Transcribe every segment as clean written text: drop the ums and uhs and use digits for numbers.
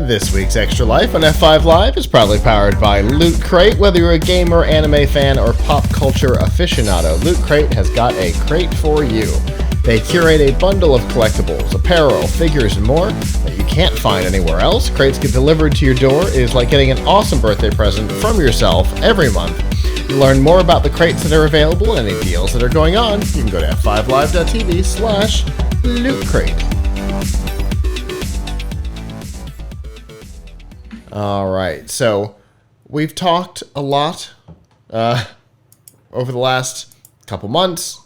This week's Extra Life on F5 Live is proudly powered by Loot Crate. Whether you're a gamer, anime fan, or pop culture aficionado, Loot Crate has got a crate for you. They curate a bundle of collectibles, apparel, figures, and more that you can't find anywhere else. Crates get delivered to your door. It is like getting an awesome birthday present from yourself every month. To learn more about the crates that are available and any deals that are going on, you can go to f5live.tv/Loot Crate. All right, so we've talked a lot over the last couple months,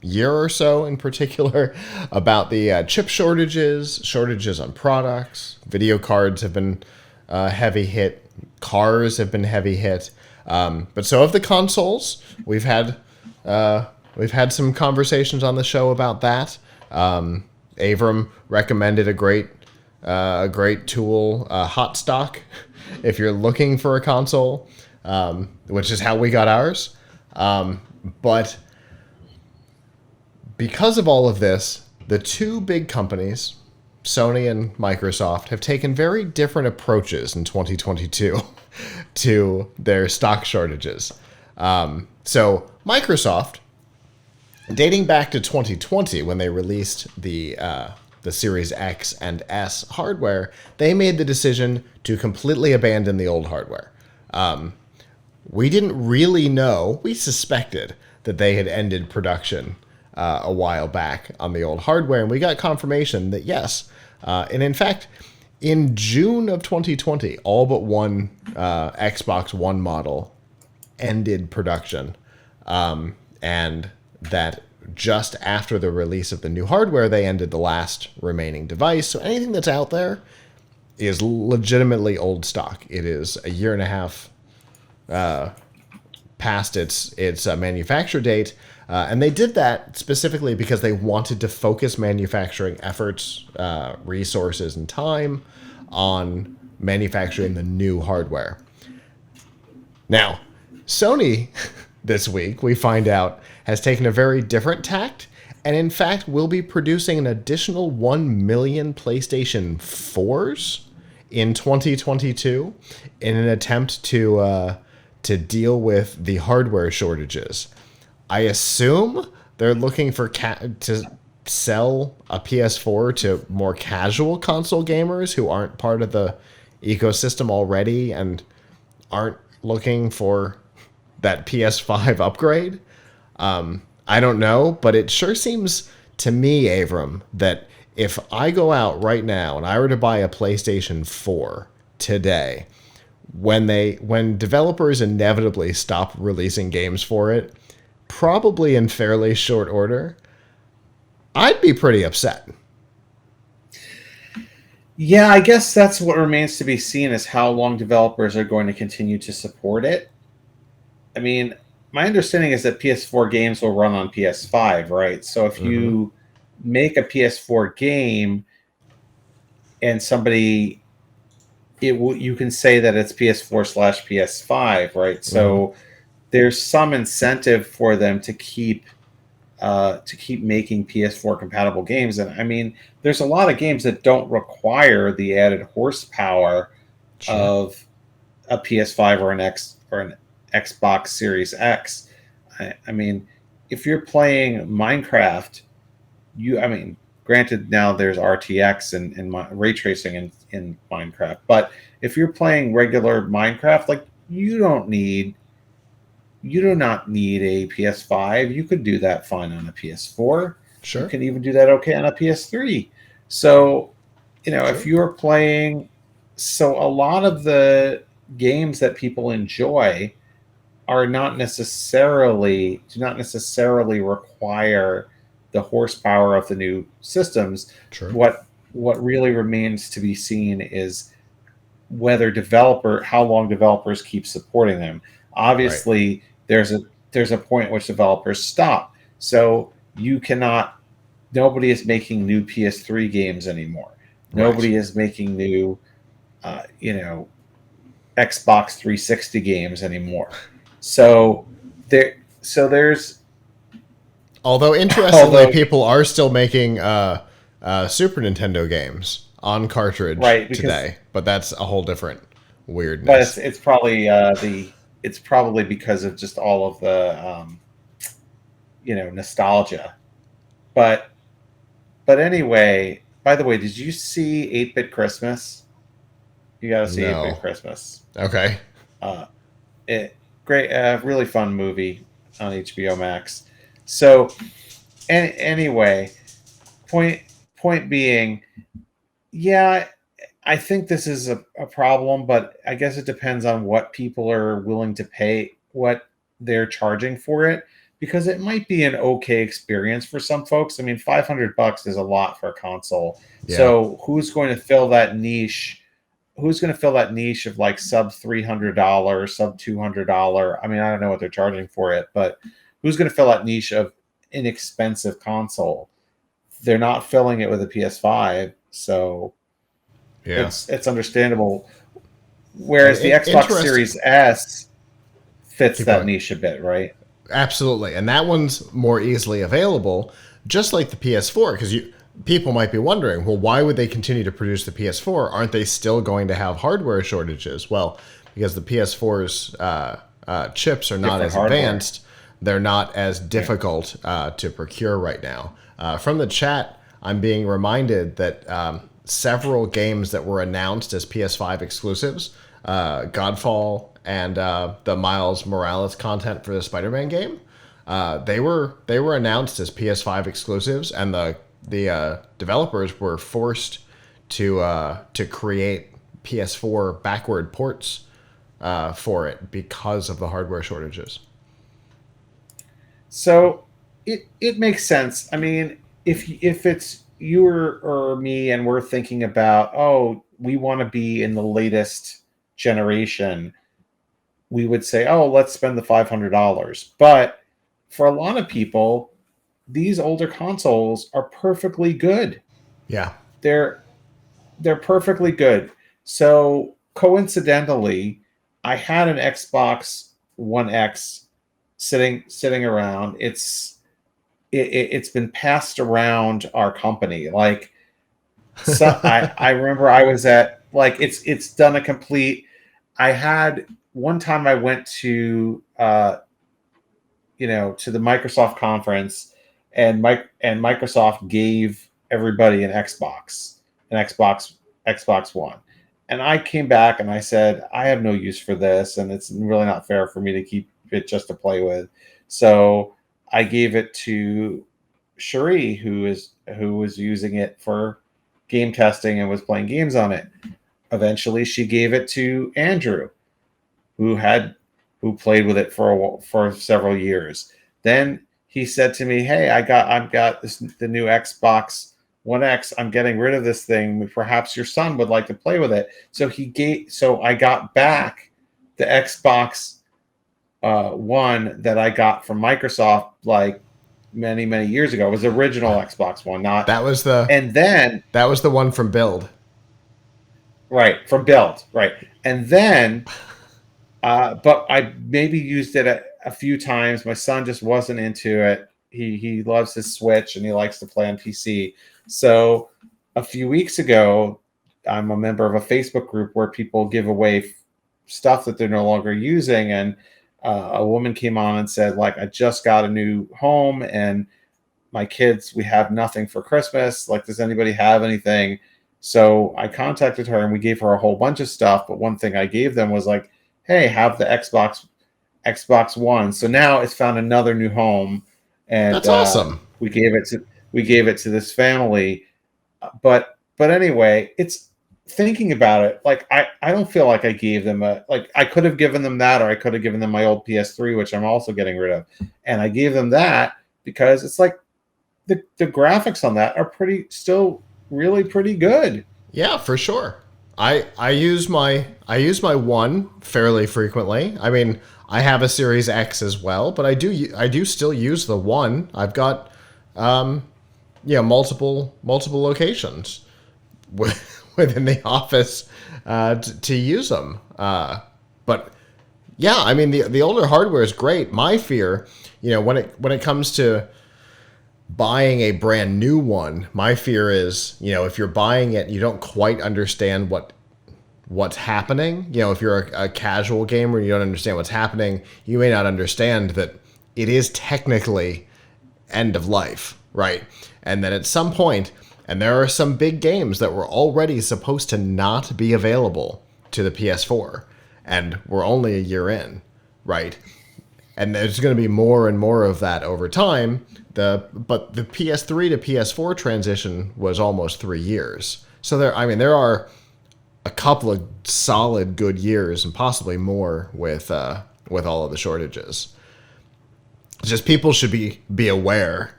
year or so in particular, about the chip shortages on products. Video cards have been heavy hit. Cars have been heavy hit. But so have the consoles. We've had some conversations on the show about that. Avram recommended a great tool, Hot Stock, if you're looking for a console, which is how we got ours. But because of all of this, the two big companies, Sony and Microsoft, have taken very different approaches in 2022 to their stock shortages. So Microsoft, dating back to 2020 when they released the Series X and S hardware, they made the decision to completely abandon the old hardware. We didn't really know. We suspected that they had ended production a while back on the old hardware, and we got confirmation that yes. And in fact, in June of 2020, all but one Xbox One model ended production, and that just after the release of the new hardware, they ended the last remaining device. So anything that's out there is legitimately old stock. It is a year and a half past its manufacture date. And they did that specifically because they wanted to focus manufacturing efforts, resources, and time on manufacturing the new hardware. Now, Sony, this week, we find out, has taken a very different tact, and in fact will be producing an additional 1 million PlayStation 4s in 2022 in an attempt to deal with the hardware shortages. I assume they're looking for to sell a PS4 to more casual console gamers who aren't part of the ecosystem already and aren't looking for that PS5 upgrade. I don't know, but it sure seems to me, Avram, that if I go out right now and I were to buy a PlayStation 4 today, when developers inevitably stop releasing games for it, probably in fairly short order, I'd be pretty upset. Yeah, I guess that's what remains to be seen, is how long developers are going to continue to support it. I mean, my understanding is that PS4 games will run on PS5, right? So if you make a PS4 game and somebody, you can say that it's PS4/PS5, right? So there's some incentive for them to keep making PS4 compatible games. And I mean, there's a lot of games that don't require the added horsepower of a PS5 or an Xbox Series X. I mean, if you're playing Minecraft, granted now there's RTX and ray tracing in Minecraft, but if you're playing regular Minecraft, like you do not need a PS5. You could do that fine on a PS4. Sure. You can even do that okay on a PS3. So, if you're playing, so a lot of the games that people enjoy do not necessarily require the horsepower of the new systems. True. What really remains to be seen is how long developers keep supporting them. Obviously, there's a point at which developers stop. So nobody is making new PS3 games anymore. Nobody is making new, Xbox 360 games anymore. So there's. Although interestingly, people are still making Super Nintendo games on cartridge today, but that's a whole different But weirdness. it's probably because of just all of the nostalgia. But anyway, by the way, did you see 8-Bit Christmas? You got to see 8-Bit No. Christmas. Okay. Uh, it great, really fun movie on HBO Max. So, anyway, point point being, yeah, I think this is a problem, but I guess it depends on what people are willing to pay, what they're charging for it, because it might be an okay experience for some folks. I mean, $500 is a lot for a console. Yeah. So who's going to fill that niche? Who's going to fill that niche of like sub $300, sub $200? I mean, I don't know what they're charging for it, but who's going to fill that niche of inexpensive console? They're not filling it with a PS5, so Yeah. it's understandable. Whereas the Xbox Interesting. Series S fits Keep that going. niche a bit, right? Absolutely, and that one's more easily available, just like the PS4. Because people might be wondering, well, why would they continue to produce the PS4? Aren't they still going to have hardware shortages? Well, because the PS4's chips are not Different as hardware. advanced, they're not as difficult to procure right now. From the chat, I'm being reminded that several games that were announced as PS5 exclusives, Godfall and the Miles Morales content for the Spider-Man game, they were announced as PS5 exclusives, and the developers were forced to create PS4 backward ports for it because of the hardware shortages. So it makes sense. I mean, if it's you or me and we're thinking about, oh, we want to be in the latest generation, we would say, oh, let's spend the $500. But for a lot of people, these older consoles are perfectly good. Yeah. They're perfectly good. So coincidentally, I had an Xbox One X sitting around. It's been passed around our company. Like, so I remember I was at, like, it's done a complete. I had one time I went to to the Microsoft conference, and Microsoft gave everybody an Xbox One. And I came back and I said, I have no use for this, and it's really not fair for me to keep it just to play with. So I gave it to Cherie, who was using it for game testing and was playing games on it. Eventually, she gave it to Andrew, who played with it for several years. Then he said to me, "Hey, I've got the new Xbox One X. I'm getting rid of this thing. Perhaps your son would like to play with it." So I got back the Xbox One that I got from Microsoft like many years ago. It was the original Xbox One, not. That was the And then that was the one from Build. right, from Build, right, and then. But I maybe used it a few times. My son just wasn't into it. He loves his Switch and he likes to play on PC. So a few weeks ago, I'm a member of a Facebook group where people give away stuff that they're no longer using. And a woman came on and said, like, I just got a new home and my kids, we have nothing for Christmas. Like, does anybody have anything? So I contacted her and we gave her a whole bunch of stuff. But one thing I gave them was like, hey, have the Xbox One. So now it's found another new home, and That's awesome. we gave it to this family. But anyway, it's thinking about it. Like, I don't feel like I gave them I could have given them that, or I could have given them my old PS3, which I'm also getting rid of, and I gave them that because it's like the graphics on that are still really pretty good. Yeah, for sure. I use my one fairly frequently. I mean, I have a Series X as well, but I do still use the one. I've got multiple locations within the office to use them. But yeah, I mean the older hardware is great. My fear, when it comes to buying a brand new one, my fear is, if you're buying it, you don't quite understand what what's happening. You know, if you're a casual gamer and you don't understand what's happening, you may not understand that it is technically end of life, right? And then at some point, and there are some big games that were already supposed to not be available to the PS4, and we're only a year in, right? And there's going to be more and more of that over time. But the PS3 to PS4 transition was almost 3 years. So there are a couple of solid good years and possibly more with all of the shortages. It's just people should be aware,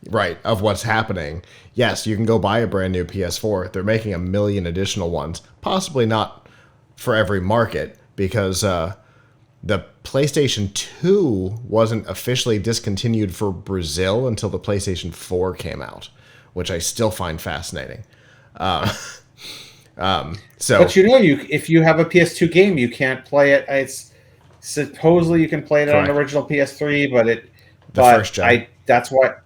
right, of what's happening. Yes, you can go buy a brand new PS4. They're making 1 million additional ones, possibly not for every market, because the PlayStation 2 wasn't officially discontinued for Brazil until the PlayStation 4 came out, which I still find fascinating. But you know, if you have a PS2 game, you can't play it. It's supposedly you can play it on the original PS3, first gen. That's what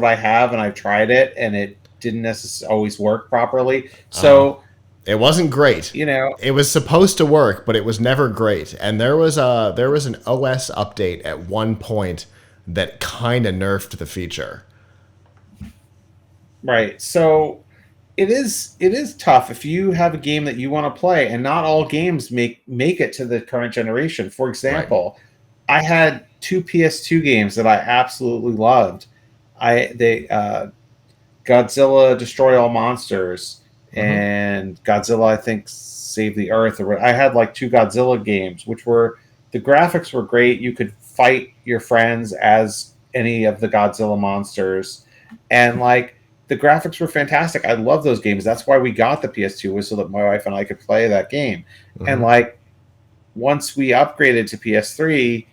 I have, and I've tried it, and it didn't necessarily always work properly. So it wasn't great. You know, it was supposed to work, but it was never great. And there was an OS update at one point that kind of nerfed the feature. Right. So it is tough if you have a game that you want to play, and not all games make it to the current generation. For example, I had 2 PS2 games that I absolutely loved. Godzilla Destroy All Monsters and Godzilla, I think, Save the Earth. I had like 2 Godzilla games, which were, the graphics were great. You could fight your friends as any of the Godzilla monsters, and like, the graphics were fantastic. I love those games. That's why we got the PS2, was so that my wife and I could play that game. And like, once we upgraded to PS3,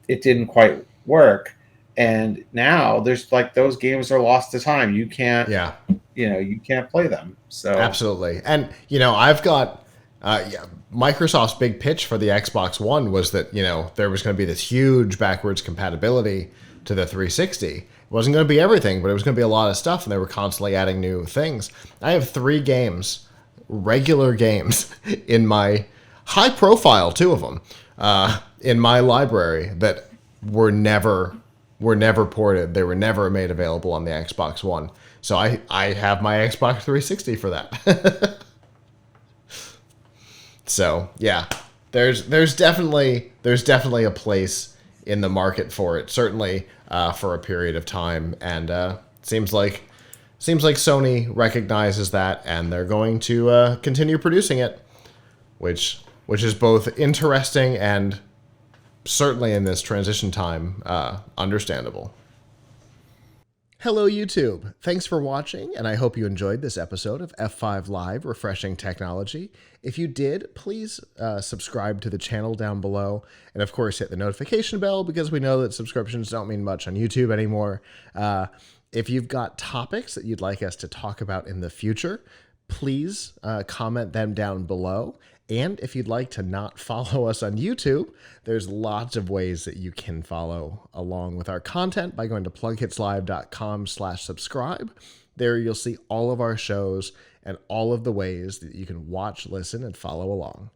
it didn't quite work. And now there's like, those games are lost to time. You can't, you can't play them. So absolutely. And I've got Microsoft's big pitch for the Xbox One was that there was going to be this huge backwards compatibility to the 360. It wasn't going to be everything, but it was going to be a lot of stuff, and they were constantly adding new things. I have 3 games, regular games, in my high profile, 2 of them, in my library that were never ported. They were never made available on the Xbox One. So I have my Xbox 360 for that. So yeah, there's definitely a place in the market for it, certainly for a period of time, and seems like Sony recognizes that, and they're going to continue producing it, which is both interesting and certainly in this transition time understandable. Hello, YouTube. Thanks for watching, and I hope you enjoyed this episode of F5 Live Refreshing Technology. If you did, please subscribe to the channel down below, and of course hit the notification bell, because we know that subscriptions don't mean much on YouTube anymore. If you've got topics that you'd like us to talk about in the future, please comment them down below. And if you'd like to not follow us on YouTube, there's lots of ways that you can follow along with our content by going to PLUGHITZLive.com/subscribe. There you'll see all of our shows and all of the ways that you can watch, listen, and follow along.